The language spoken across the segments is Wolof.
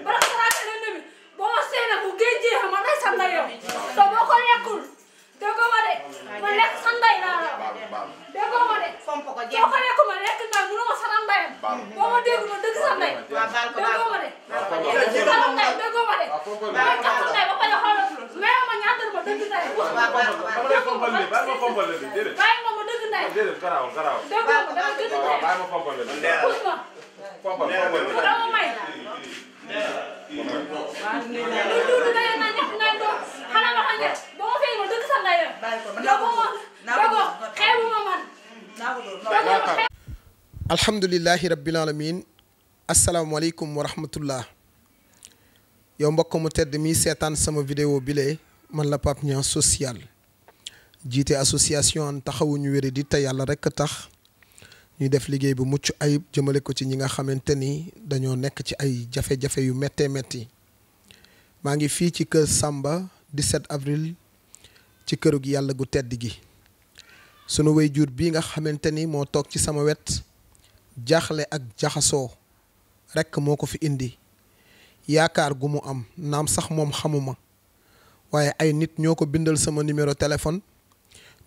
bara saraka na nabi boo seena bu géejee xam nga sa nday yow te boo ko lekkul déggoo ma de ma lekk sa nday laa la déggoo ma de soo ko lekku ma lekk nday mënu ma sa ndayam boo ma dégg ma dëgg sa nday déggoo ma de sa nday déggoo ma de ma tax sa nday ba pare xoolal mais ma ñaatal ma dëgg nday bàyyi ma dëgg nday déggoo ma dama dëgg nday puus ma dama may du day na ñëpp ngay doon xanaa ma xam ne ba ma fay ma dëgg sa nday dogo xeebu ma man alhamdulillahi rabbil alamin asalaamaaleykum wa rahmatullah yow mbokk mu tedd mi seetaan sama vidéo bile man la Pape Niang social jiite association taxawu ñu wéré di te yàlla rek tax ñuy def liggéey bu mucc ayib jëmale ko ci ñi nga xamante ni dañoo nekk ci ay jafe-jafe yu méttee métti maa ngi fii ci kër Samba 17 avril ci kërug yàlla gu tedd gi sunu waajur bii nga xamante ni moo toog ci sama wet jaaxle ak jaxasoo rekk moo ko fi indi yaakaar gu mu am naam sax moom xamuma waaye ay nit ñoo ko bindal sama numéro téléphone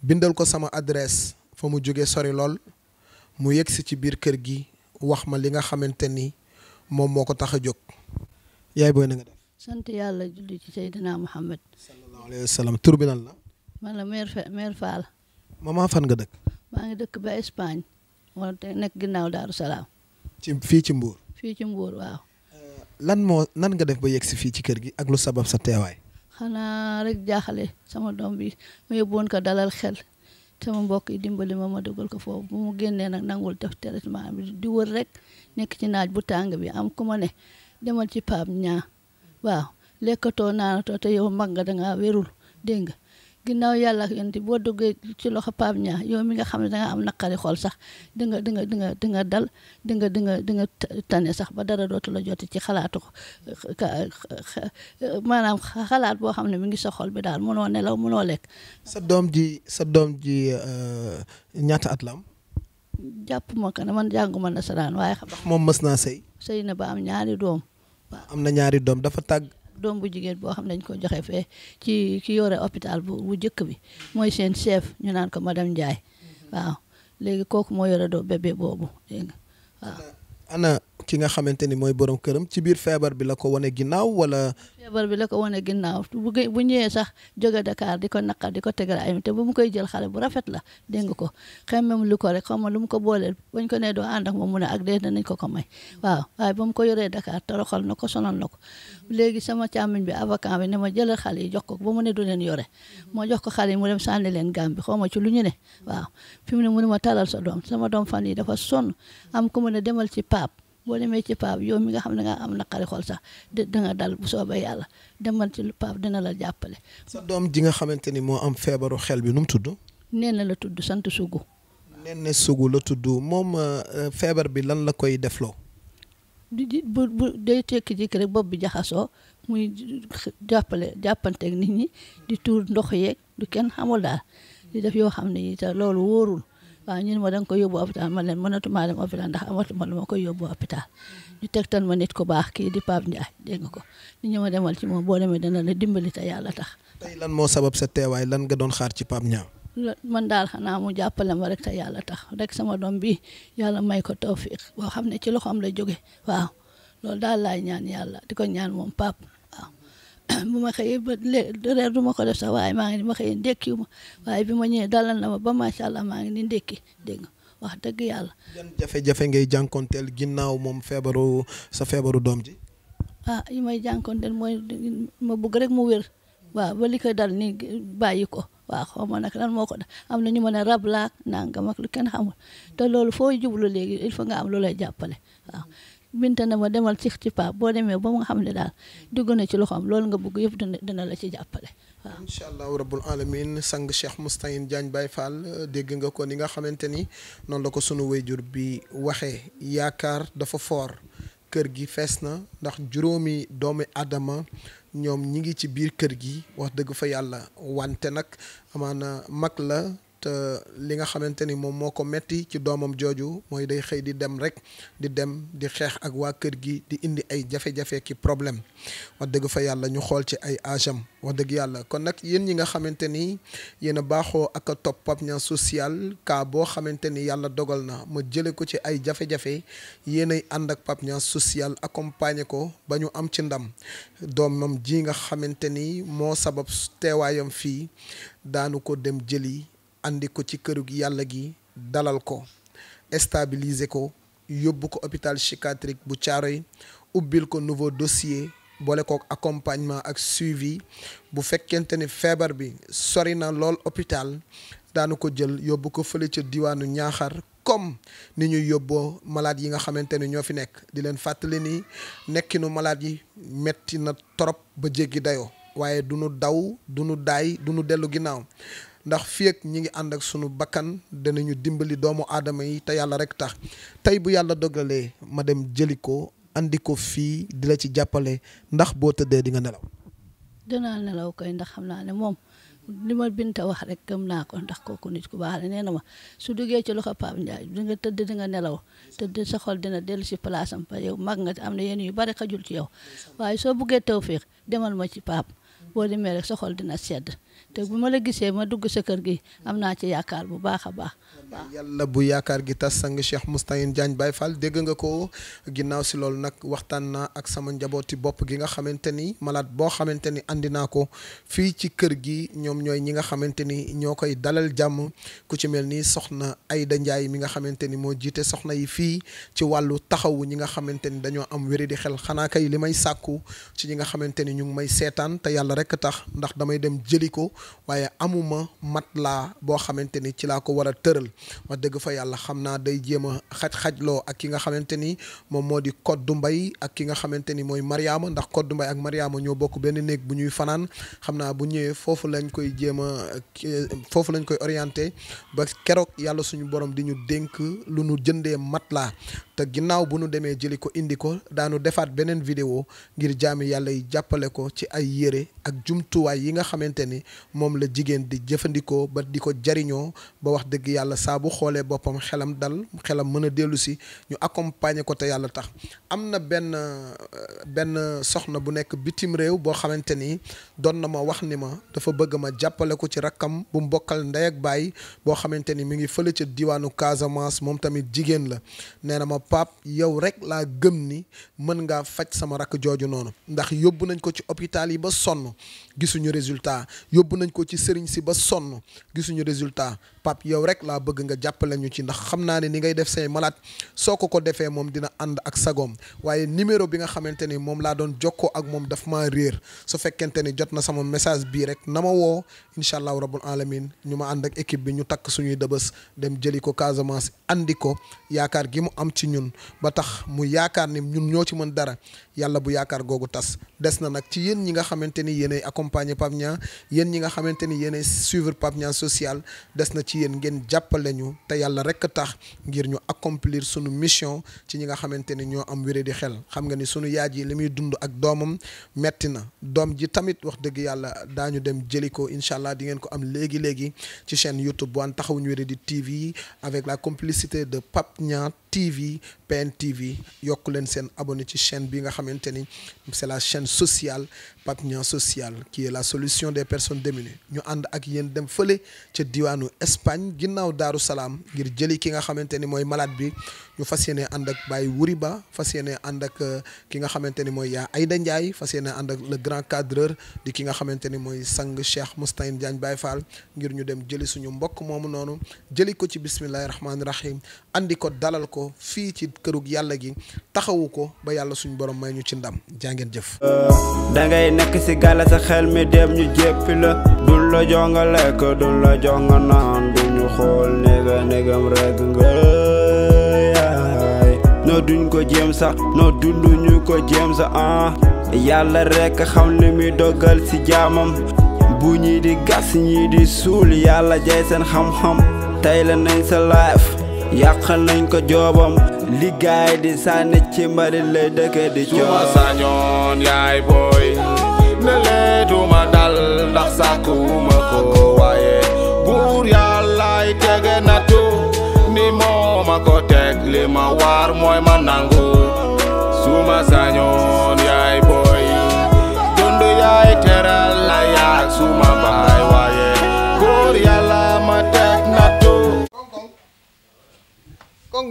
bindal ko sama adresse fa mu jóge sori lool mu yegsi ci biir kër gi wax ma li nga xamante ni moom moo ko tax a jóg. yaay booy na nga def. sant yàlla julli ci Seydina Muhammad sallallahu alayhi wa sallam tur bi nan la. man la mère Fall. maman fan nga dëkk. maa ngi dëkk ba Espagne wala te nekk ginnaaw Daaru Salaam. fii ci Mbour. fii ci Mbour waaw. nan nga def ba yegsi fii ci kër gi ak lu sabab sa teewaay. xanaa rek jaaxale sama doom bi ma yóbbuwoon ko dalal xel. sama mbokk yi dimbali ma dugal ko foofu bu mu génnee nag nangul def traitement bi di wër rek nekk ci naaj bu tàng bi am ku ma ne demal ci Pape Niang waaw lekkatoo naanatoo te yow mag nga dangaa wérul dégg nga ginnaaw yàlla ak yonent boo duggee ci loxo Pape Niang yow mi nga xam ne danga am naqari xol sax di nga dal di nga tane sax ba dara dootu la joti ci xalaatu maanaam xalaat boo xam ne mi ngi sa xol bi daal mënoo nelaw mënoo lekk. sa doom ji ñaata at la am. jàpp ma ko ne man jànguma nasaraan waaye xam. ndax moom mës naa sëy. sëy na ba am ñaari doom. waaw am na ñaari doom dafa tàgg. doom bu jigéen boo xam ne dañ ko joxe fee ci ki yore hôpital bu njëkk bi mooy seen chef ñu naan ko madame Ndiaye waaw léegi kooku moo yore doo bébé boobu dégg nga waaw. ana ki nga xamante ni mooy borom këram ci biir feebar bi la ko wane ginnaaw wala. feebar bi la ko wane ginnaaw bu ñëwee sax jóge Dakar di ko naqar di ko tegal ay te bu mu koy jël xale bu rafet la dégg nga ko xemmem lu ko rek xam nga lu mu ko booleel bañ ko nee doo ànd ak moom mu ne ak dee nañ ko may waaw waaye ba mu ko yoree Dakar toroxal na ko sonal na ko léegi sama càmmiñ bi avocat bi ne ma jëlal xale yi jox ko ba mu ne du leen yore moo jox ko xale yi mu dem sànni leen Gàmbi xaw ma ci lu ñu ne waaw fi mu ne mënu ma talal sa doom sama doom fan yi dafa sonn am ku mu ne demal ci Pape boo demee ci Pape yow mi nga xam ne nga am naqari xol sax danga dal bu soobee yàlla demal ci Pape dina la jàppale. sa doom ji nga xamante ni moo am feebaru xel bi nu mu tudd. nee na la tudd sant Sugu. nee na Sugu la tudd moom feebar bi lan la koy defloo. bu day tekki-jékki rek bopp bi jaxasoo muy jàppanteeg nit ñi di tuur ndox yeeg du kenn xamul daal di def yoo xam ne yi te loolu wóorul. waaw ñun ma da nga koy yóbbu hôpital man leen mënatumaa dem hôpital ndax amatuma lu ma koy yóbbu hôpital ñu tegtal ma nit ku baax kii di Pape Ndiaye dégg nga ko ñu ñëw ma demal ci moom boo demee dana la dimbali te yàlla tax. tey lan moo sabab sa teewaay lan nga doon xaar ci Pape Niang. man daal xanaa mu jàppale ma rek te yàlla tax rek sama doom bi yàlla may ko tawfiq boo xam ne ci loxoom la jóge waaw loolu daal laay ñaan yàlla di ko ñaan moom Pape waaw. bu ma xëyee ba reer du ma ko def sax waaye maa ngi ni ma xëyee ndékkiwu ma waaye bi ma ñëwee dalal na ma ba macha allah maa ngi ni ndékki dégg nga wax dëgg yàlla. yan jafe-jafe ngay jànkonteel ginnaaw moom sa feebaru doom ji. yi may jànkonteel mooy ma bëgg rek mu wér waaw ba li ko dal ni bàyyi ko waaw xaw ma nag lan moo ko def am na ñu ma ne rab laak nangam ak lu kenn xamul te loolu foo jublu léegi il faut nga am lu lay jàppale waaw. Binta na ma demal ci Pape boo demee ba mu nga xam ne daal dugg na ci loxoom loolu nga bëgg yëpp dina la ci jàppale waaw. incha allahu rabbul alamin sang Cheikh Moustahine Diagne Baye Fall dégg nga ko ni nga xamante ni noonu la ko sunu wayjur bi waxee yaakaar dafa foor kër gi fees na ndax juróomi doomi Adama ñoom ñi ngi ci biir kër gi wax dëgg fa yàlla wante nag amaana mag la te li nga xamante ni moom moo ko metti ci doomam jooju mooy day xëy di dem rek di dem di xeex ak waa kër gi di indi ay jafe-jafe ki problème wax dëgg fa yàlla ñu xool ci ay agam wax dëgg yàlla kon nag yéen ñi nga xamante ni yéen a baaxoo ak a topp Pape Niang social cas boo xamante ni yàlla dogal na ma jële ko ci ay jafe-jafe yéenay ànd ak Pape Niang social accompagner ko ba ñu am ci ndam doomam ji nga xamante ni moo sabab teewaayam fii daanu ko dem jëli andi ko ci këru yàlla gi dalal ko stabiliser ko yóbbu ko hôpital psychiatrique bu Thiaroye ubbil ko nouveau dossier boole kook accompagnement ak suivi bu fekkente ni feebar bi sori na lool hôpital daanu ko jël yóbbu ko fële ca diwaanu Ñaaxar comme ni ñuy yóbboo malade yi nga xamante ni ñoo fi nekk di leen fàttali ni nekkinu malade yi metti na trop ba jéggi dayoo waaye du nu daw du nu daay du nu dellu ginnaaw ndax fii ak ñi ngi ànd ak sunu bakkan danañu dimbali doomu aadama yi te yàlla rek tax tey bu yàlla dogalee ma dem jëli ko andi ko fii di la ci jàppale ndax boo tëddee di nga nelaw. dinaa nelaw koy ndax xam naa ne moom li ma Binta wax rek gëm naa ko ndax kooku nit ku baax la nee na ma su duggee ci loxo Pape Ndiaye di nga tëdd di nga nelaw tëdd sa xol dina dellu si place am yow mag nga am na yenn yu bari xajul ci yow waaye soo buggee tawfiix demal ma ci Pape boo demee rek sa xol dina sedd te bu ma la gisee ma dugg sa kër gi am naa ci yaakaar bu baax a baax. yàlla bu yaakaar gi tas sang Cheikh Moustahine Diagne Baye Fall dégg nga ko ginnaaw si loolu nag waxtaan naa ak sama njabooti bopp gi nga xamante ni malade boo xamante ni andi naa ko fii ci kër gi ñoom ñooy ñi nga xamante ni ñoo koy dalal jàmm ku ci mel ni soxna Ayda Ndiaye mi nga xamante ni moo jiite soxna yi fii ci wàllu taxawu ñi nga xamante ni dañoo am wéri di xel xanaa kay li may sàkku ci ñi nga xamante ni ñu ngi may seetaan te yàlla rek tax ndax damay dem jëli ko waaye amuma matelas boo xamante ni ci laa ko war a tëral wax dëgg fa yàlla xam naa day jéem a xaj-xajloo ak ki nga xamante ni moom moo di Koddu Mbay ak ki nga xamante ni mooy Mariama ndax Koddu Mbay ak Mariama ñoo bokk benn néeg bu ñuy fanaan xam naa bu ñëwee foofu lañ koy jéem a foofu lañ koy orienté ba keroog yàlla suñu borom di ñu dénk lu nu jëndee matelas te ginnaaw bu nu demee jëli ko indi ko daanu defaat beneen vidéo ngir jaami yàlla yi jàppale ko ci ay yére ak jumtuwaay yi nga xamante ni moom la jigéen di jëfandikoo ba di ko jariñoo ba wax dëgg yàlla saa bu xoolee boppam xelam dal xelam mën a dellu si ñu accompagner ko te yàlla tax am na benn soxna bu nekk bitim réew boo xamante ni doon na ma wax ni ma dafa bëgg ma jàppale ko ci rakkam bu mbokkal ndey ak baay boo xamante ni mi ngi fële ca diwaanu Casamance moom tamit jigéen la nee na ma Pape yow rek laa gëm ni mën ngaa faj sama rakk jooju noonu ndax yóbbu nañ ko ci hôpital yi ba sonn gisuñu résultat yóbbu nañ ko ci sëriñ si ba sonn gisuñu résultat Pape yow rek laa bëgg nga jàppale ñu ci ndax xam naa ne ni ngay def say malade soo ko defee moom dina ànd ak sagoom waaye numéro bi nga xamante ni moom laa doon jokkoo ak moom daf maa réer su fekkente ni jot na sama message bii rek na ma woo incha allahu rabbul alamin ñu ma ànd ak équipe bi ñu takk suñuy dëbës dem jëli ko Casamance andi ko yaakaar gi mu am ci ñun ba tax mu yaakaar ni ñun ñoo ci mën dara yàlla bu yaakaar googu tas des na nag ci yéen ñi nga xamante ni yéenay accompagner Pape Niang yéen ñi nga xamante ni yéenay suivre Pape Niang social des na ci yéen ngeen jàppale ñu te yàlla rek tax ngir ñu accomplir sunu mission ci ñi nga xamante ni ñoo am wéré di xel xam nga ni sunu yaay ji li muy dund ak doomam metti na doom ji tamit wax dëgg yàlla daañu dem jëli ko incha allah di ngeen ko am léegi ci chaîne YouTube bu an taxawuñu wéré di TV avec la complicité de Pape Niang TV PNTV yokk leen seen abonné ci chaîne bi nga xamante ni c'est la chaîne sociale Pape Niang social qui est la solution des personnes démunies ñu ànd ak yéen dem fële ca diwaanu Espagne ginnaaw Daaru Salaam ngir jëli ki nga xamante ni mooy malade bi ñu fas yéene ànd ak Baye Wuri Ba fas yéene ànd ak ki nga xamante ni mooy yaa Ayda Ndiaye fas yéene ànd ak le grand cadreur di ki nga xamante ni mooy sang Cheikh Moustahine Diagne Baye Fall ngir ñu dem jëli suñu mbokk moomu noonu jëli ko ci bismillahi rahmaani rahim andi ko dalal ko fii ci kërug yàlla gi taxawu ko ba yàlla suñu borom may ñu ci ndam jaa ngeen jëf. dangay nekk si gàlla sa xel mi dem ñu jéppi la duñ la jox nga lekk duñ la jox nga naan duñu xool négam rek nga yaay noo duñ ko jéem sax noo dunduñu ko jéem sax yàlla rek xam li muy dogal si jaamam bu ñii di gas ñii di suul yàlla jay seen xam-xam tey la nañ sa life yàqal nañ ko joobam liggéey di sànni ci mbari lay dëkk di coow. suma sañoon yaay booy ne lee duma dal ndax sàkkuma ko waaye buur yàlla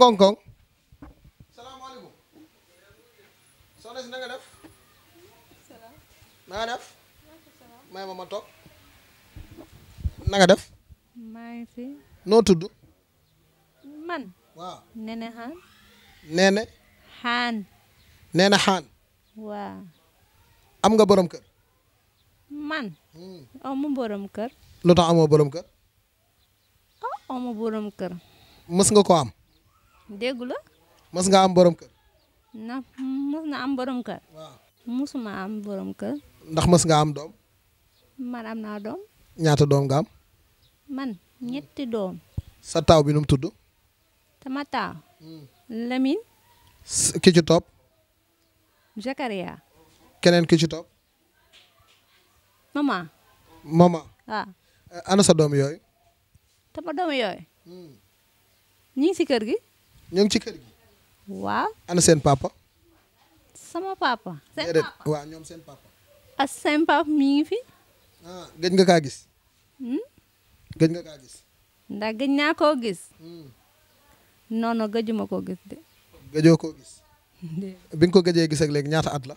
ngong kong salaamaaleykum soxna si na nga def na nga def may ma toog na nga def maa ngi fi noo tudd man waaw Nene Xaan Nene Xaan Nene Xaan waaw am nga borom kër man amu borom kër lu tax amoo borom kër amu borom kër mës nga ko am déggu la mës nga am borom kër mës na am borom kër waaw musuma am borom kër ndax mës nga am doom man am naa doom ñaata doom nga am man ñetti doom sa taaw bi nu mu tudd sama taaw Lamine ki ci topp Zakaria keneen ki ci topp mama mama waaw ana sa doom yooyu sama doom yooyu ñi ngi si kër gi ñu ngi ci kër gi waaw ana seen papa sama papa seen déedéet papa waaw ñoom seen papa ak seen papa mi ngi fi gëj nga kaa gis gëj nga kaa gis ndax gëj naa koo gis non non gëjuma koo gis de gëjoo koo gis bi nga ko gëjee gis ak léegi ñaata at la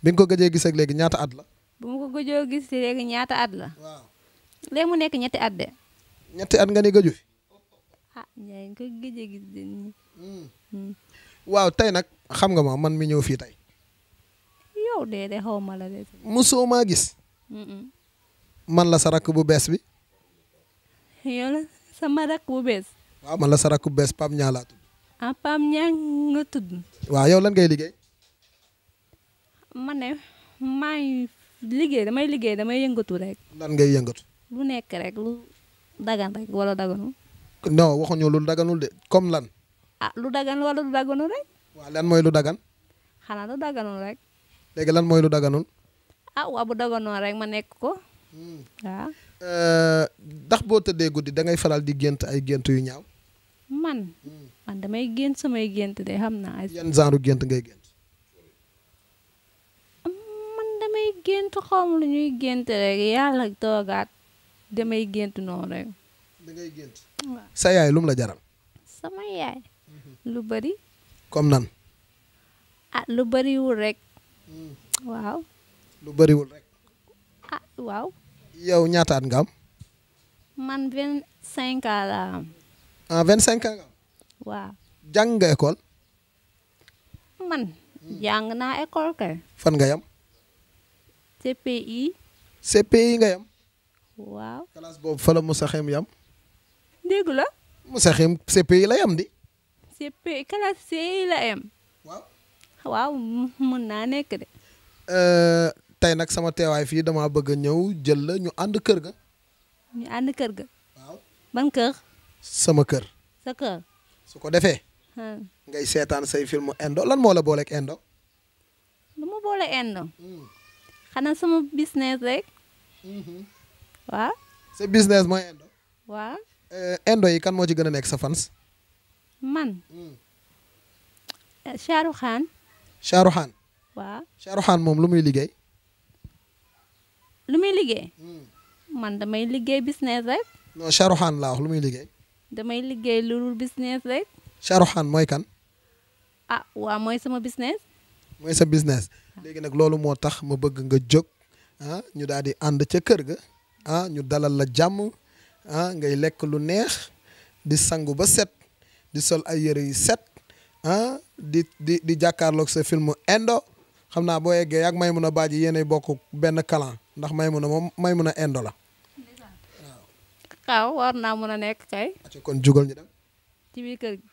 bi nga ko gëjee gis ak léegi ñaata at la bu ma ko gëjoo gis léegi ñaata at la waaw léegi mu nekk ñetti at de ñetti at nga ni gëju fi ñaay nga ko gëjee gis de nii waaw tey nag xam nga ma man mi ñëw fii tey yow de xaw ma la de mosoo maa gis man la sa rakk bu bees bi yow la sama rakk bu bees waaw man la sa rakk bu bees Pape Niang laa tudd Pape Niang nga tudd waaw yow lan ngay liggéey man ne maa ngi liggéey damay yëngatu rek lan ngay yëngatu lu nekk rek lu dagan rek wala daganul non waxuñu lu daganul de comme lan lu dagan wala lu daganul rek waaw lan mooy lu dagan xanaa lu daganul rek léegi lan mooy lu daganul waa bu daganul rek ma nekk ko waaw ndax boo tëddee guddi da ngay faral di gént ay gént yu ñaaw man damay gént samay gént de xam naa yan genre gént ngay gént man damay gént xawma lu ñuy gént rek yàlla toogaat damay gént noonu rek da ngay gént sa yaay lum la jaral sama yaay lu bari comme nan lu bariwul rek waaw lu bariwul rek waaw yow ñaata at nga am man 25 ans laa am 25 ans nga am waaw jàng nga école man jàng naa école kay fan nga yam CPI nga yam waaw classe boobu fa la Moussa Xem yam déggu la Moussa Xem CPI la yam di CPI classe CI la yam waaw mën naa nekk de tey nag sama teewaay fii dama bëgg a ñëw jël la ñu ànd kër ga ñu ànd kër ga waaw ban kër sama kër sa kër su ko defee ngay seetaan say film indo lan moo la booleeg indo lu ma boole indo xanaa sama business rek waaw sa business mooy indo waaw indo yi kan moo ci gën a nekk sa fans man Shahrukh Khan Shahrukh Khan waaw Shahrukh Khan moom lu muy liggéey lu muy liggéey man damay liggéey business rek non Shahrukh Khan laa wax lu muy liggéey damay liggéey lu dul business rek Shahrukh Khan mooy kan waaw mooy sama business mooy sa business léegi nag loolu moo tax ma bëgg nga jóg ñu daal di ànd ca kër ga ñu dalal la jàmm ngay lekk lu neex di sangu ba set di sol ay yëre yu set di jàkkaarloog sa film indo xam naa boo yeggee ak Maymuna Baaji yéenay bokk benn kalan ndax Maymuna moom Maymuna indo la waaw war naa mën a nekk kay kon jugal ñu dem ci biir kër gi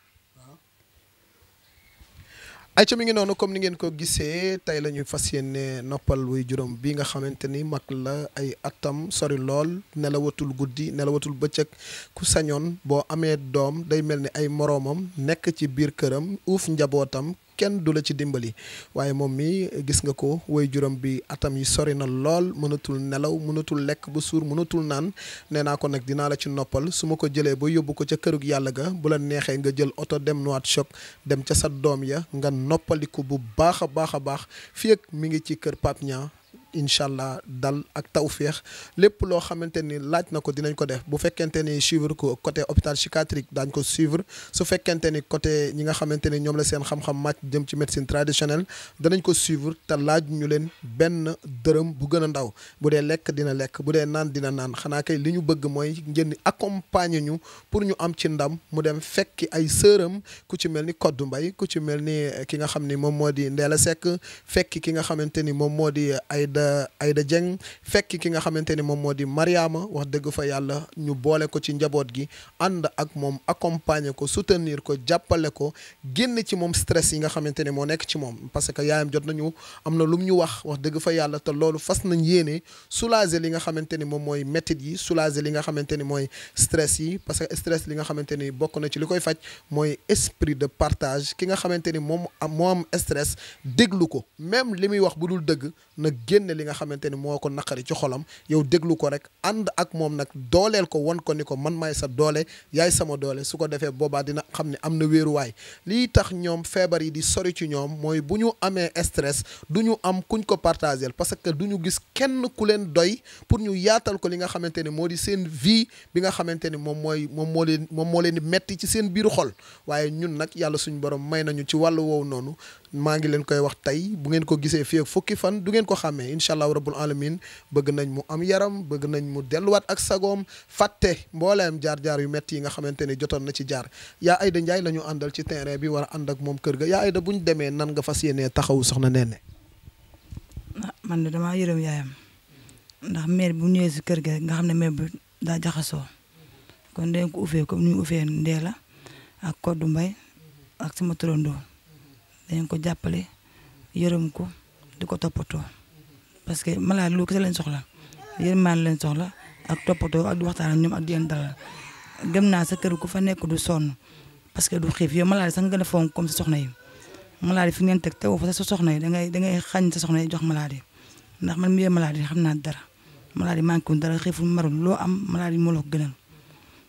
ay ca mi ngi noonu comme ni ngeen ko gisee tey la ñuy fas yéene noppal wuy juróom bi nga xamante ni mag la ay atam sori lool nelawatul guddi nelawatul bëccëg ku sañoon boo amee doom day mel ni ay moroomam nekk ci biir këram uuf njabootam kenn du la ci dimbali waaye moom mi gis nga ko woy juróom bi atam yi sori na lool mënatul nelaw mënatul lekk ba suur mënatul naan nee naa ko nag dinaa la ci noppal su ma ko jëlee ba yóbbu ko ca kërug yàlla ga bu la neexee nga jël oto dem Nouakchott dem ca sa doom ya nga noppaliku bu baax a baax a baax fii ak mi ngi ci kër Pape Niang incha allah dal ak tawféex lépp loo xamante ni laaj na ko dinañ ko def bu fekkente ni suivre ko côté hôpital psychiatrique daañ ko suivre su fekkente ni côté ñi nga xamante ni ñoom la seen xam-xam màcc jëm ci médecine traditionnelle danañ ko suivre te laaj ñu leen benn dërëm bu gën a ndaw bu dee lekk dina lekk bu dee naan dina naan xanaa kay li ñu bëgg mooy ngeen accompagner ñu pour ñu am ci ndam mu dem fekki ay sëram ku ci mel ni Koddu Mbay ku ci mel ni ki nga xam ni moom moo di Ndeela Seck fekki ki nga xamante ni moom moo di Ayda Dieng fekki ki nga xamante ni moom moo di Mariama wax dëgg fa yàlla ñu boole ko ci njaboot gi ànd ak moom accompagner ko soutenir ko jàppale ko génn ci moom stress yi nga xamante ni moo nekk ci moom parce que yaayam jot nañu am na lum ñu wax dëgg fa yàlla te loolu fas nañ yéene soulager li nga xamante ni moom mooy métit yi soulager li nga xamante ni mooy stress yi parce que stress li nga xamante ni bokk na ci li koy faj mooy esprit de partage ki nga xamante ni moo am stress déglu ko même li muy wax bu dul dëgg na génne li nga xamante ni moo ko naqari ci xolam yow déglu ko rek ànd ak moom nag dooleel ko won ko ni ko man maay sa doole yaay sama doole su ko defee boobaa dina xam ne am na wéeruwaay lii tax ñoom feebar yi di sori ci ñoom mooy bu ñu amee stress du ñu am kuñ ko partager parce que du ñu gis kenn ku leen doy pour ñu yaatal ko li nga xamante ni moo di seen vie bi nga xamante ni moom moo leen di metti ci seen biiru xol waaye ñun nag yàlla suñu borom may nañu ci wàllu woowu noonu maa ngi leen koy wax tey bu ngeen ko gisee fii ak fukki fan du ngeen ko xàmmee incha allah rabbul alamin bëgg nañ mu am yaram bëgg nañ mu delluwaat ak sagoom fàtte mbooleem jaar-jaar yu metti yi nga xamante ni jotoon na ci jaar yaa Ayda Ndiaye la ñu àndal ci terrain bi war a ànd ak moom kër ga yaa Ayda bu ñu demee nan nga fas yéenee taxawu soxna Néné. man de damaa yërëm yaayam ndax mère bu ñëwee si kër ga nga xam ne mère bi daa jaxasoo kon dañ ko ufee comme ni ñu ufee Ndeela ak Koddu Mbay ak sama turandoo dañ ko jàppale yërëm ko di ko toppatoo parce que malade lu kese lañ soxla yërmaan lañ soxla ak toppatoo ak di waxtaan ak ñoom ak di leen dalal gëm naa sa kër ku fa nekk du sonn parce que du xiif yow malade sax nga gën a fonk comme sa soxna yi malade fi ngeen teg teewoo fa sa soxna yi dangay xañ sa soxna yi jox malade ndax man mii malade xam naa dara malade manqué wuñ dara xiiful marul loo am malade moo la ko gënal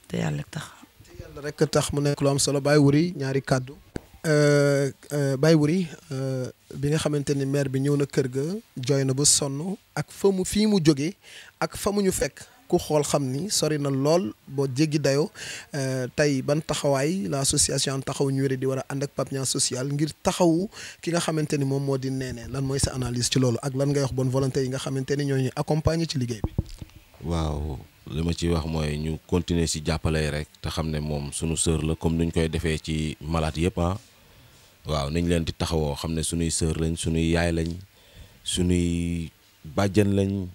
te yàlla tax. te yàlla rek tax mu nekk lu am solo Baye Wuri ñaari kàddu. Baye Wuri bi nga xamante ni maire bi ñëw na kër ga jooy na ba sonn ak fii mu jógee ak fa mu ñu fekk ku xool xam ni sori na lool boo jéggi dayoo tey ban taxawaay la association taxaw ñu wéri di war a ànd ak Pape Niang social ngir taxawu ki nga xamante ni moom moo di Néné lan mooy sa analyse ci loolu ak lan ngay wax bonne volonté yi nga xamante ni ñoo ñu accompagner ci liggéey bi. waaw li ma ciy wax mooy ñu continuer si jàppale rek te xam ne moom sunu sœur la comme nuñ koy defee ci malade yëpp waaw nañ leen di taxawoo xam ne sunuy sœur lañ sunuy yaay lañ sunuy bàjjan lañ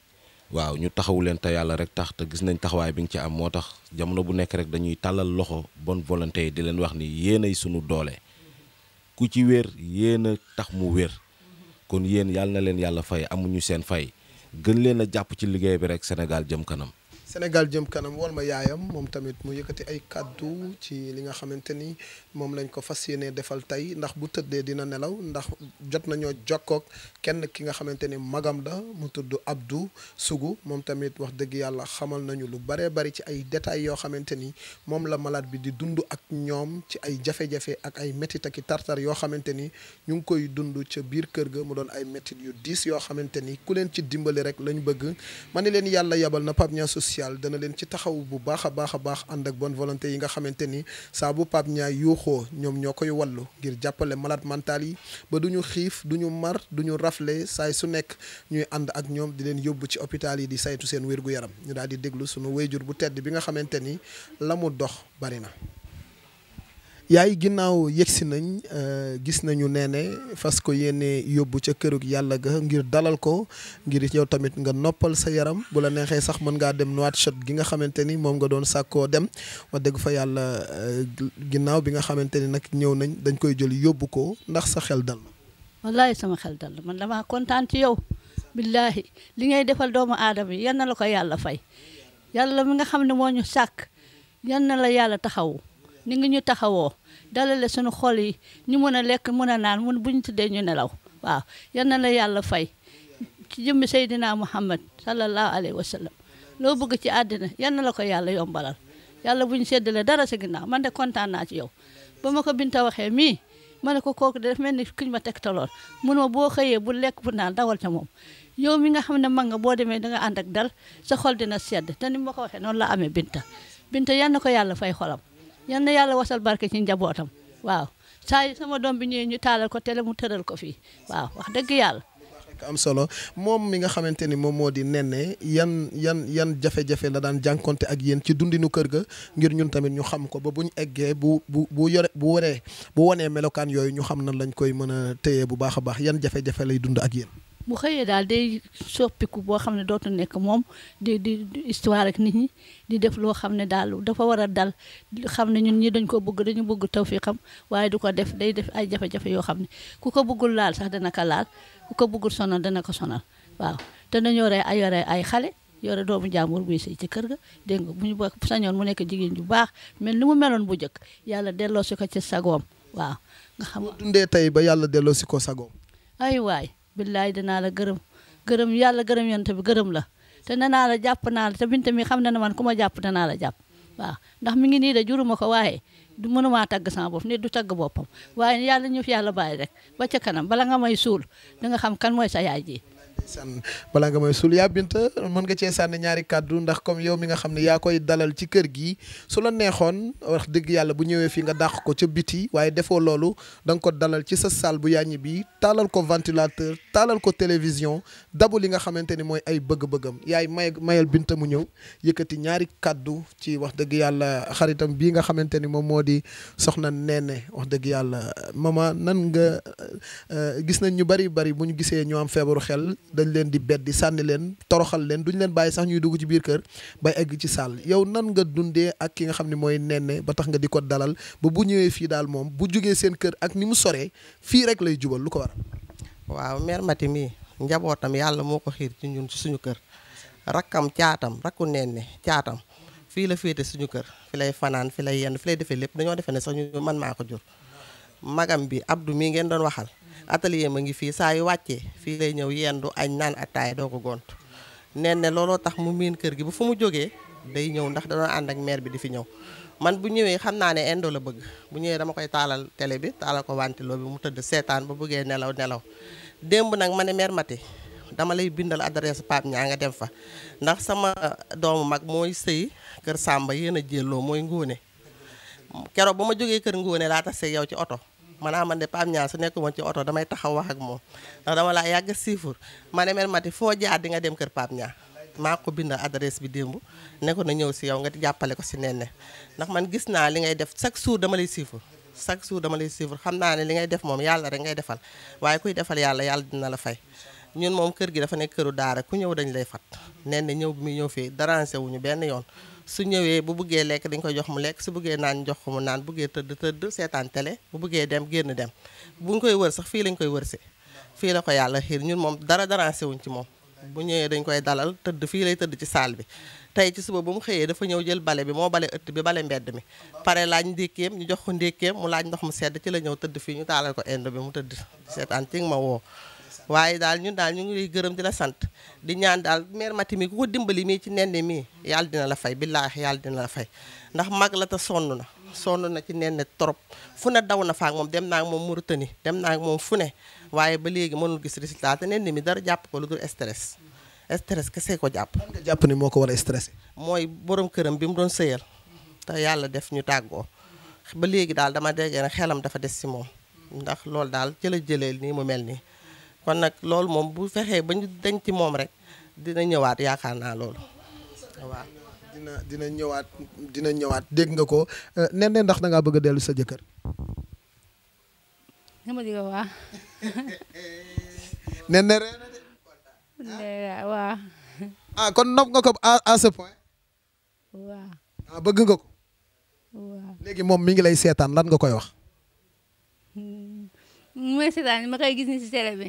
waaw ñu taxawu leen te yàlla rek tax te gis nañ taxawaay bi nga ci am moo tax jamono bu nekk rek dañuy tàllal loxo bonne volonté yi di leen wax ni yéenay sunu doole ku ci wér yéen a tax mu wér kon yéen yàlla na leen yàlla fay amuñu seen fay gën leen a jàpp ci liggéey bi rek Sénégal jëm kanam. Sénégal jëm kanam wol ma yaayam moom tamit mu yëkkati ay kàddu ci li nga xamante ni moom lañ ko fas yéenee defal tey ndax bu tëddee dina nelaw ndax jot nañoo jokkook kenn ki nga xamante ni magam la mu tudd Abdou Sougou moom tamit wax dëgg yàlla xamal nañu lu baree bari ci ay détails yoo xamante ni moom la malade bi di dund ak ñoom ci ay jafe-jafe ak ay métit ak i tartar yoo xamante ni ñu ngi koy dund ca biir kër ga mu doon ay métit yu diis yoo xamante ni ku leen ci dimbali rek lañ bëgg ma ne leen yàlla yabal na Pape Niang social dana leen ci taxaw bu baax a baax ànd ak bonne volonté yi nga xamante ni saa bu Pape Niang yuuxoo ñoom ñoo koy wallu ngir jàppale malade mental yi ba duñu xiif duñu mar duñu rafle saay su nekk ñuy ànd ak ñoom di leen yóbbu ci hôpital yi di saytu seen wér-gu-yaram ñu daal di déglu sunu wéyjur bu tedd bi nga xamante ni la mu dox bari na. yaay ginnaaw yegsi nañ gis nañu Néné fas ko yéene yóbbu ca kërug yàlla ga ngir dalal ko ngir yow tamit nga noppal sa yaram bu la neexee sax mën ngaa dem Nouakchott gi nga xamante ni moom nga doon sàkkoo dem wax dëgg fa yàlla ginnaaw bi nga xamante ni nag ñëw nañ dañ koy jël yóbbu ko ndax sa xel dal na. wallaahi sama xel dal na man damaa kontaan ci yow billaahi li ngay defal doomu aadama yi yan na la ko yàlla fay yàlla mi nga xam ne moo ñu sàkk yan na la yàlla taxawu. ni ngi ñu taxawoo dalale suñu xol yi ñu mën a lekk mën a naan mun buñ tuddee ñu nelaw waaw yal na la yàlla fay ci jëmmi Seydina Muhammad sallallahu alayhi wa sallam loo bëgg ci àddina yal na la ko yàlla yombalal yàlla buñ séddale dara si ginnaaw man de kontaan naa ci yow ba ma ko Binta waxee mii ma ne ko kooku de daf mel ni kuñ ma tegtaloon mun ma boo xëyee bu lekk bu naan dawal ca moom yow mi nga xam ne mag nga boo demee da nga ànd ak dal sa xol dina sedd te ni ma ko waxee noonu la amee Binta yan na ko yàlla fay xolam yan na yàlla wasal barke ci njabootam waaw saa yi sama doom bi ñëwee ñu taalal ko télé mu tëral ko fii waaw wax dëgg yàlla. am solo moom mi nga xamante ni moom moo di Néné yan jafe-jafe la daan jànkonte ak yéen ci dundinu kër ga ngir ñun tamit ñu xam ko ba buñ eggee bu wonee melokaan yooyu ñu xam nan lañ koy mën a téye bu baax a baax yan jafe-jafe lay dund ak yéen. bu xëyee daal day soppiku boo xam ne dootu nekk moom di histoire ak nit ñi di def loo xam ne daal dafa war a dal xam ne ñun ñi dañ ko bëgg dañu bëgg tawfiqam waaye du ko def day def ay jafe-jafe yoo xam ne ku ko bëggul laal sax dana ko laal ku ko bëggul sonal dana ko sonal waaw te nañu yore ay xale yore doomu jàmbur buy sëy ci kër ga dégg nga bu ñu bokk sañoon mu nekk jigéen ju baax mel ni mu meloon bu njëkk yàlla delloo si ko ci sagoom waaw nga xam dundee tey ba yàlla delloo si ko sagoom ay waay billaay dinaa la gërëm yàlla gërëm yonent bi gërëm la te nee naa la jàpp naa la te Binta mi xam na ne man ku ma jàpp danaa la jàpp waaw ndax mi ngi nii de juruma ko waaye du mënumaa tagg sama bopp nit du tagg boppam waaye yàlla ñu fi yàlla bàyyi rek ba ca kanam bala nga may suul da nga xam kan mooy sa yaay ji. balaa nga may suul yaa Binta mën nga cee sànni ñaari kàddu ndax comme yow mi nga xam ne yaa koy dalal ci kër gi su la neexoon wax dëgg yàlla bu ñëwee fii nga dàq ko ca biti waaye defoo loolu da nga ko dalal ci sa salle bu yàññi bi taalal ko ventilateur taalal ko télévision dabu li nga xamante ni mooy ay bëgg-bëggam yaay mayal Binta mu ñëw yëkkati ñaari kàddu ci wax dëgg yàlla xaritam bii nga xamante ni moom moo di soxna Néné wax dëgg yàlla mama nan nga gis nañ ñu bari bu ñu gisee ñu am feebaru xel dañ leen di beddi sànni leen toroxal leen duñ leen bàyyi sax ñuy dugg ci biir kër bay egg ci saal yow nan nga dundee ak ki nga xam ne mooy Néné ba tax nga di ko dalal ba bu ñëwee fii daal moom bu jógee seen kër ak ni mu soree fii rek lay jubal lu ko waral. waaw mère Mati mii njabootam yàlla moo ko xiir ci ñun ci suñu kër rakkam caatam rakku Néné caatam fii la féete suñu kër fi lay fanaan fi lay yenn fi lay defee lépp dañoo defee ne sax ñu man maa ko jur magam bi Abdou mii ngeen doon waxal atelier ma ngi fii saa yu wàccee fii lay ñëw yendu añ naan attaay doo ko gont Néné looloo tax mu miin kër gi bu fu mu jógee day ñëw ndax da doon ànd ak mère bi di fi ñëw man bu ñëwee xam naa ne indo la bëgg bu ñëwee dama koy taalal télé bi taalal ko ventilo bi mu tëdd seetaan ba bëggee nelaw démb nag ma ne mère Mati dama lay bindal adresse Pape Niang nga dem fa ndax sama doomu mag mooy sëy kër Samba yéen a jélloo mooy Ngóone keroog ba ma jógee kër Ngóone laa tase yow ci oto man de Pape Niang su nekkuma ci oto damay taxaw wax ak moom ndax dama laa yàgg siifur ma ne mère Mati foo jaar di nga dem kër Pape Niang maa ko bindal adresse bi démb ne ko na ñëw si yow nga jàppale ko si Néné ndax man gis naa li ngay def chaque jour dama lay siifur xam naa ne li ngay def moom yàlla rek ngay defal waaye kuy defal yàlla dina la fay ñun moom kër gi dafa nekk këru daara ku ñëw dañ lay fat Néné ñëw bi muy ñëw fii dérangé wuñu benn yoon su ñëwee bu bëggee lekk dañ koy jox mu lekk su bëggee naan jox ko mu naan bëggee tëdd seetaan télé bu bëggee dem génn dem buñ koy wër sax fii lañ koy wërse fii la ko yàlla xiir ñun moom dara dérangé wuñ ci moom bu ñëwee dañ koy dalal tëdd fii lay tëdd ci saal bi tey ci suba ba mu xëyee dafa ñëw jël bale bi moo bale ëtt bi bale mbedd mi pare laaj ndékkeem ñu jox ko ndékkeem mu laaj ndox mu sedd ci la ñëw tëdd fii ñu taalal ko indo bi mu tëdd seetaan ci ma woo waaye daal ñun daal ñu ngi lay gërëm di la sant di ñaan daal mère Mati mi ku ko dimbali mii ci Néné mii yàlla dina la fay billaahi yàlla dina la fay ndax mag la te sonn na ci Néné trop fu ne daw na faak moom dem naa ak moom Mauritanie dem naa ak moom fu ne waaye ba léegi mënul gis résultat te Néné mi dara jàpp ko lu dul stress kese ko jàpp. nga jàpp ni moo ko war a stressé. mooy borom këram bi mu doon sëyal te yàlla def ñu tàggoo ba léegi daal dama dégg ne xelam dafa des si moom ndax loolu daal ci la jëlee nii mu mel nii kon nag loolu moom bu fexee ba ñu denc ci moom rek dina ñëwaat yaakaar naa loolu waaw. dina ñëwaat dégg nga ko Néné ndax da ngaa bëgg a dellu sa jëkkër. nga ma diga waa. Néné ree na de. waaw. kon nopp nga ko à ce point. waaw. bëgg nga ko. waaw. léegi moom mi ngi lay seetaan lan nga koy wax. mooy seetaan ma koy gis ni si télé bi.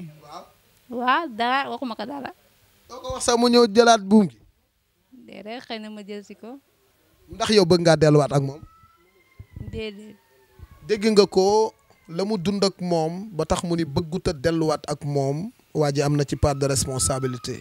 waaw dara waxuma ko dara. doo ko wax sax mu ñëw jëlaat buum gi. déedéet xëy na ma jël si ko. ndax yow bëgg ngaa delluwaat ak moom. déedéet. dégg nga ko la mu dund ak moom ba tax mu ni bëggut a delluwaat ak moom waa ji am na ci part de responsabilité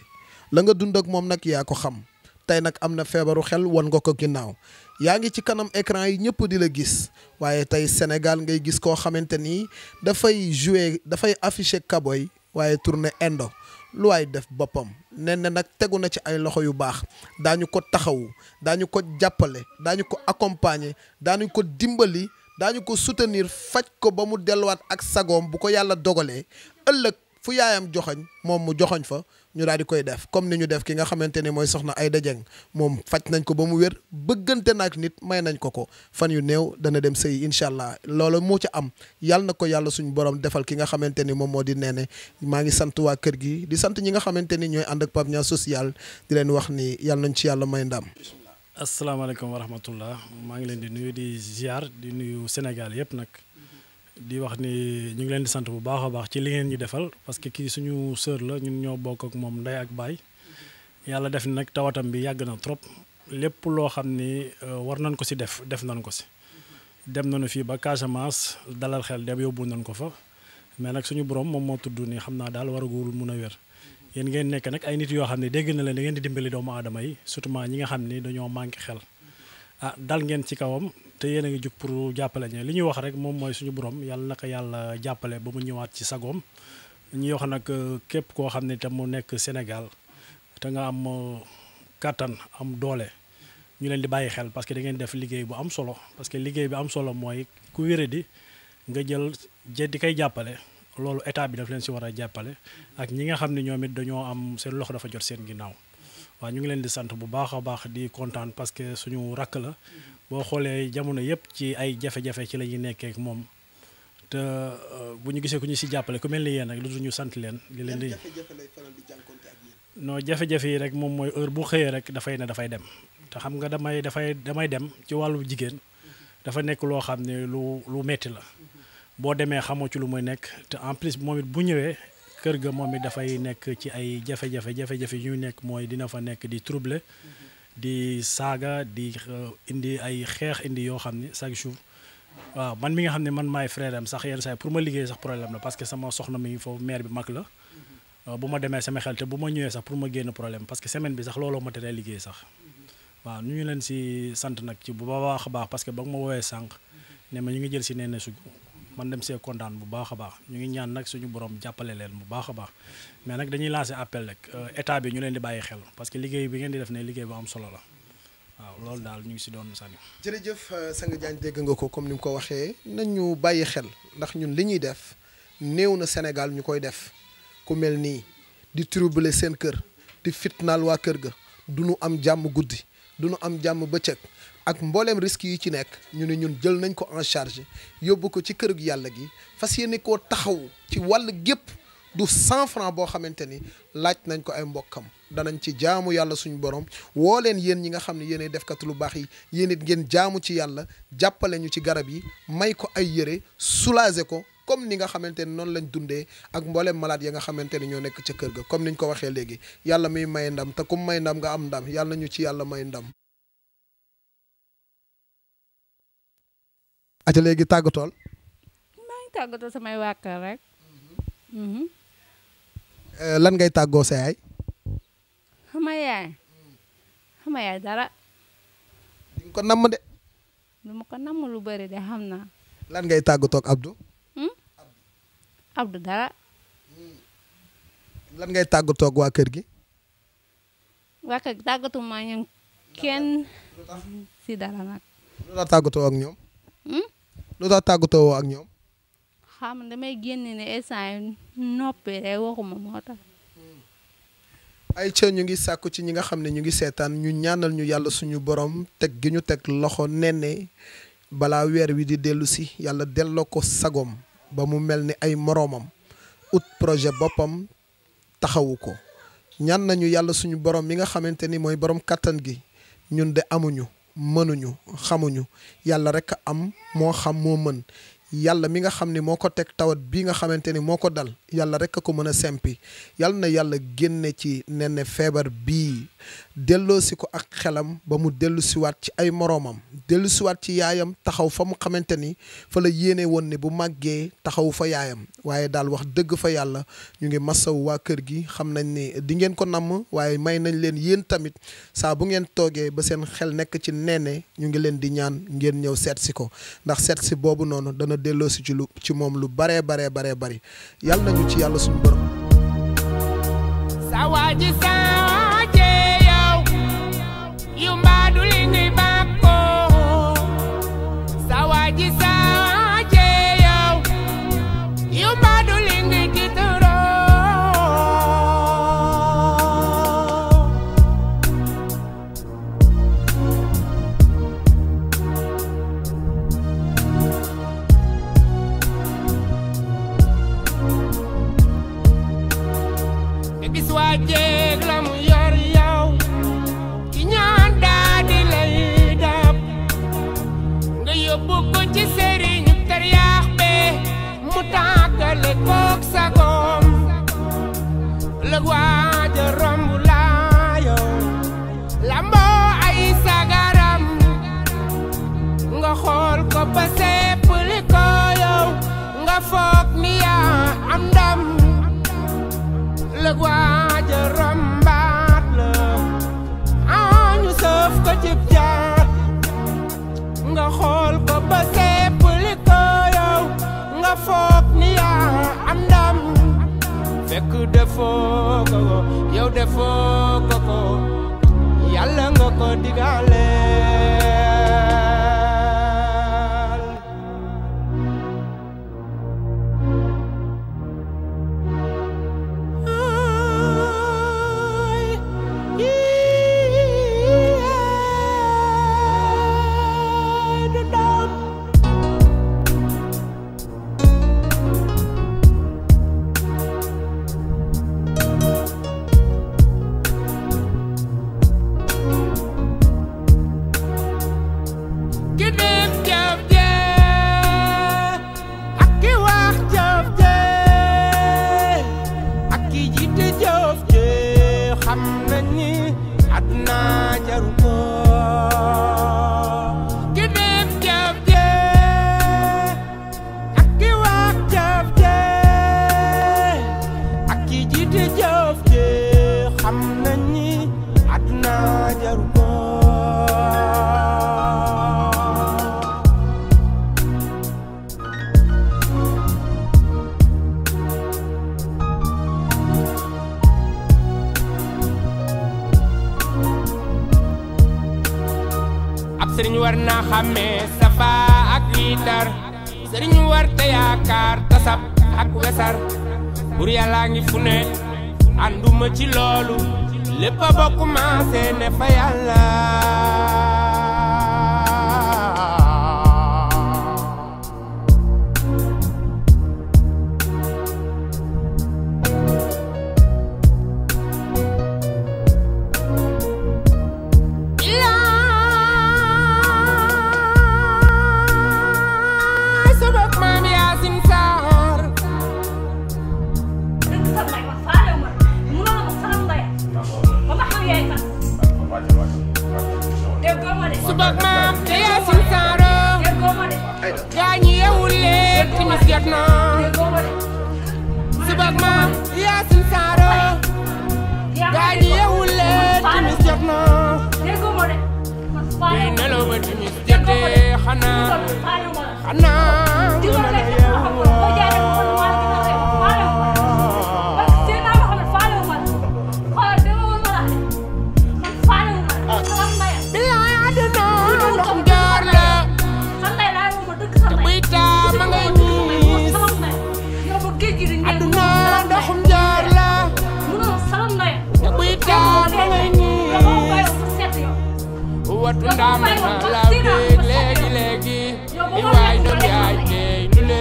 la nga dund ak moom nag yaa ko xam tey nag am na feebaru xel wan nga ko ginnaaw yaa ngi ci kanam écran yi ñëpp di la gis waaye tey Sénégal ngay gis koo xamante ni dafay jouer dafay afficher Kaboy waaye tourner indo lu waay def boppam Néné nag tegu na ci ay loxo yu baax daañu ko taxawu daañu ko jàppale daañu ko accompagner daañu ko dimbali daañu ko soutenir faj ko ba mu delluwaat ak sagoom bu ko yàlla dogalee ëllëg fu yaayam joxoñ moom mu joxoñ fa ñu daal di koy def comme ni ñu def ki nga xamante ni mooy soxna Aïda Dieng moom faj nañ ko ba mu wér bëggante naak nit may nañ ko fan yu néew dana dem sëy incha allah loolu moo ci am yàlla na ko yàlla suñu borom defal ki nga xamante ni moom moo di Néné maa ngi sant waa kër gi di sant ñi nga xamante ni ñooy ànd ak Pape Niang social di leen wax ni yàlla nañ ci yàlla may ndam. asalaamaaleykum wa rahmatullah maa ngi leen di nuyu di ziar di nuyu Sénégal yëpp nag di wax ni ñu ngi leen di sant bu baax a baax ci li ngeen ñu defal parce que kii suñu sœur la ñun ñoo bokk ak moom ndey ak baay yàlla def ni nag tawatam bi yàgg na trop lépp loo xam ni war nañ ko si def nañ ko si dem nañu fii ba Casamance dalal xel dem yóbbu nañ ko fa mais nag suñu borom moom moo tudd ni xam naa daal waragul mun a wér yéen ngeen nekk nag ay nit yoo xam ne dégg na leen da ngeen di dimbali doomu aadama yi surtout ñi nga xam ni dañoo manqué xel dal ngeen ci kawam te yéen a ngi jug pour jàppale ñe li ñuy wax rek moom mooy suñu borom yàlla naka yàlla jàppale ba mu ñëwaat ci sagoom ñuy wax nag képp koo xam ne te mu nekk Sénégal te nga am kattan am doole ñu leen di bàyyi xel parce que da ngeen def liggéey bu am solo parce que liggéey bi am solo mooy ku wéradi nga jël di koy jàppale loolu état bi daf leen si war a jàppale ak ñi nga xam ne ñoom it dañoo am seen loxo dafa jot seen ginnaaw waaw ñu ngi leen di sant bu baax a baax di kontaan parce que suñu rakk la boo xoolee jamono yëpp ci ay jafe-jafe ci la ñuy nekkee ak moom te bu ñu gisee ku ñu si jàppale ku mel ni yéen rek lu dul ñu sant leen di leen di non jafe-jafe yi rek moom mooy heure bu xëyee rek dafay dem te xam nga damay dem ci wàllu jigéen dafa nekk loo xam ne lu metti la boo demee xamoo ci lu muy nekk te en plus moom it bu ñëwee kër ga moom it dafay nekk ci ay jafe-jafe yu nekk mooy dina fa nekk di troubler di saaga di indi ay xeex indi yoo xam ne chaque jour waaw man mi nga xam ne man maay frère am sax yenn saa yi pour ma liggéey sax problème la parce que sama soxna mi foofu mère bi mag la bu ma demee sama xel te bu ma ñëwee sax pour ma génn problème parce que semaine bi sax looloo ma teree liggéey sax waaw ñu ngi leen si sant nag ci bu baax a baax parce que ba nga ma woowee sànq ne ma ñu ngi jël si Néné Sougou man dem see kontaan bu baax a baax ñu ngi ñaan nag suñu borom jàppale leen bu baax a baax mais nag dañuy lancer appel rek état bi ñu leen di bàyyi xel parce que liggéey bi ngeen di def ne liggéey bu am solo la waaw loolu daal ñu ngi si doon sànni. jërëjëf Sang Diagne dégg nga ko comme ni mu ko waxee nañ ñu bàyyi xel ndax ñun li ñuy def néew na Sénégal ñu koy def ku mel nii di troubler seen kër di fitnaal waa kër ga du ñu am jàmm guddi du ñu am jàmm bëccëg ak mbooleem risques yi ci nekk ñu ne ñun jël nañ ko en charge yóbbu ko ci kër gi yàlla gi fas yéene koo taxaw ci wàll gépp du 100 francs boo xamante ni laaj nañ ko ay mbokkam danañ ci jaamu yàlla suñu borom woo leen yéen ñi nga xam ne yéenay defkatu lu baax yi yéen it ngeen jaamu ci yàlla jàppale ñu ci garab yi may ko ay yére soulager ko comme ni nga xamante ni noonu lañ dundee ak mbooleem malade ya nga xamante ni ñoo nekk ca kër ga comme niñ ko waxee léegi yàlla miy may ndam te kum may ndam nga am ndam yàlla ñu ci yàlla may ndam. ata léegi tàggatool. maa ngi tàggatoo samay waa kër rek. lan ngay tàggoo sa yaay. sama yaay dara. di nga ko namm de. du ma ko namm lu bëri de xam naa. lan ngay tàggatoo ak Abdou. Abdou dara. lan ngay tàggatoo ak waa kër gi. waa kër gi tàggatu ma ñu kenn si dara nag. lu tax tàggatoo ak ñoom. lu tax tàggatoo ak ñoom. xam nga damay génn ne instant noppi rek waxuma moo tax. ay ca ñu ngi sàkku ci ñi nga xam ne ñu ngi seetaan ñu ñaanal ñu yàlla suñu borom teg gi ñu teg loxo Néné balaa weer wi di dellu si yàlla delloo ko sagom ba mu mel ni ay moroomam ut projet boppam taxawu ko ñaan nañu yàlla suñu borom mi nga xamante ni mooy borom kattan gi ñun de amuñu mënuñu xamuñu yàlla rek am moo xam moo mën yàlla mi nga xam ni moo ko teg tawat bii nga xamante ni moo ko dal yàlla rek a ko mën a sempi yàlla na yàlla génne ci Néné feebar bii delloo si ko ak xelam ba mu dellu siwaat ci ay moroomam dellu siwaat ci yaayam taxaw fa mu xamante ni fa la yéene woon ne bu màggee taxaw fa yaayam waaye daal wax dëgg fa yàlla ñu ngi masawu waa kër gi xam nañ ni di ngeen ko namm waaye may nañ leen yéen tamit saa bu ngeen toogee ba seen xel nekk ci Néné ñu ngi leen di ñaan ngeen ñëw seet si ko ndax seet si boobu noonu dana delloo si ci moom lu baree bari yàlla nañu ci yàlla suñu borom waji saje yow yu mbadu li ngay bako sa waji saje yow yu mbadu li ngay kitoro gis waa jéeg la mu yor yow ki ñaan daa di lay dab nga yóbbu ko ci sëriñu tariyaax be mu tàggale kook sagoom lëg waaja romb laa yow lamboo ay sagaram nga xool ko ba seppali ko yow nga foog ni yaa am ndam lëg waaja rombaat la ñu sëf ko cib jaat nga xool ko ba seppali ko yow nga foog ni yaa am ndam fekk defoo ko yow defoo ko yàlla nga ko digale sëriñ war na xàmmee safa ak wiitar sëriñ war te yaakaar tasab ak wesar bur yàlla ngi fu ne ànduma ci loolu lépp a bokk maase ne fa yàlla subak maam te Yaasin Saaro gaa ñi yeewul leen timis jot na subak maam Yaasin Saaro gaa ñi yeewul leen timis jot na kuy nelaw ba timis jotee xanaa nga mën a yeewoo watu ndama na la bég léegi léegi i waay doom yaay tey nu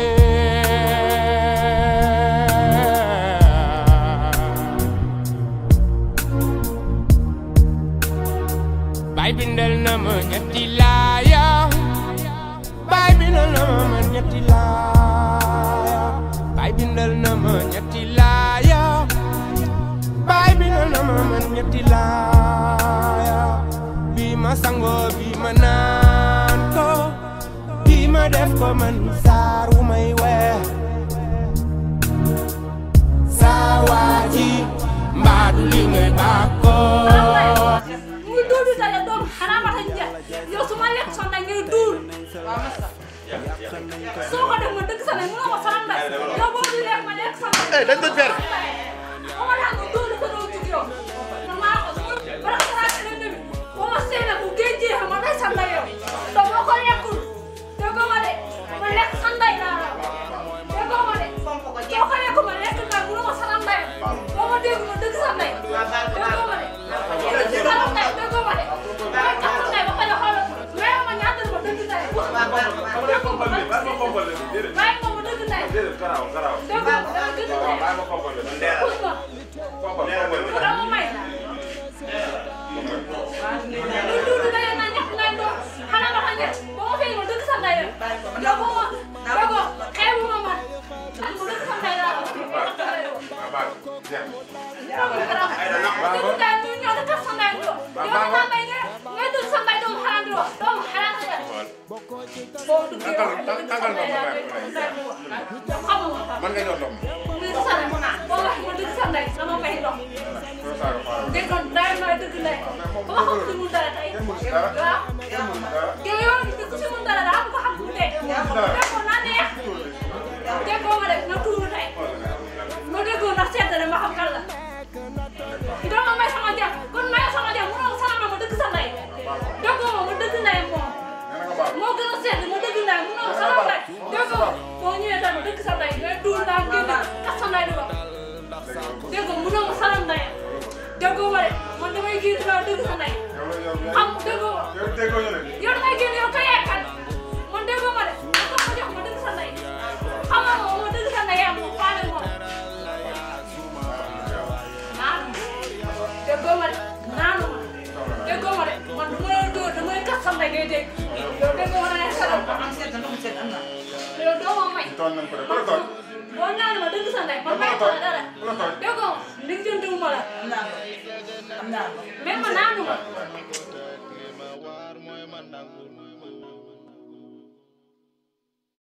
bay bindal na ma ñetti laaya bay bindal na ma ñetti laaya bay bindal na ma ñetti laaya bay bindal na ma ñetti laaya ma sango bi ma naan ko bi ma def ko man saar wu may weex saa waaji mbaadu li ngay bàkkoo muy duudu tale doom xanaa ma tañ ja yow su ma lekk sonda ngay duul soo ko def ma dëgg sa ne mënoo ma faram yow boo du lekk ma lekk sonda dañ doon fer ma laa nga duudu ko doo jug yow dëgg ndey mu ñëw di tas sa ndey do yow na may nga dul sa ndey doomu xalaat do doomu xalaat nga boo duggee man nga ñor doom boo wax ma dëgg sa ndey dama may doom dégg nga day may dëgg ndey ba ma xam si mun dara tey waaw yow dëgg si mun dara daa ko xam mu dee déggoo na neex déggoo ma de na tuuru tey ma déggoo ndax sedd na ma xam kan la doo ma may sama jàmm kon may sama jàmm mënoo sama ma dëgg sa ndey déggoo ma dëgg ndey moom moo gën a sedd ma dëgg ndey mënoo sama ndey déggoo boo ñëwee tamit dëgg sa ndey ngay tuur naa génn tas sa ndey di wax déggoo mënoo ma sama ndey déggoo ma de man damay génn naa dëgg sa ndey xam déggoo ma yow dangay génn yow kay yaay kan man déggoo ma de ma jox ma dëgg sa ndey xam nga moom ma dëgg sa ndey yaa moom faale moom naanu déggoo ma de naanu ma déggoo ma de man du ma la dóor damay kat sa ndey ngay dégg yow déggoo ma ne sa yow doo ma may boo ñaan ma dëgg sa ndey man may ko la dara déggoo ma ndig jëndiwu ma la même ma naanu ma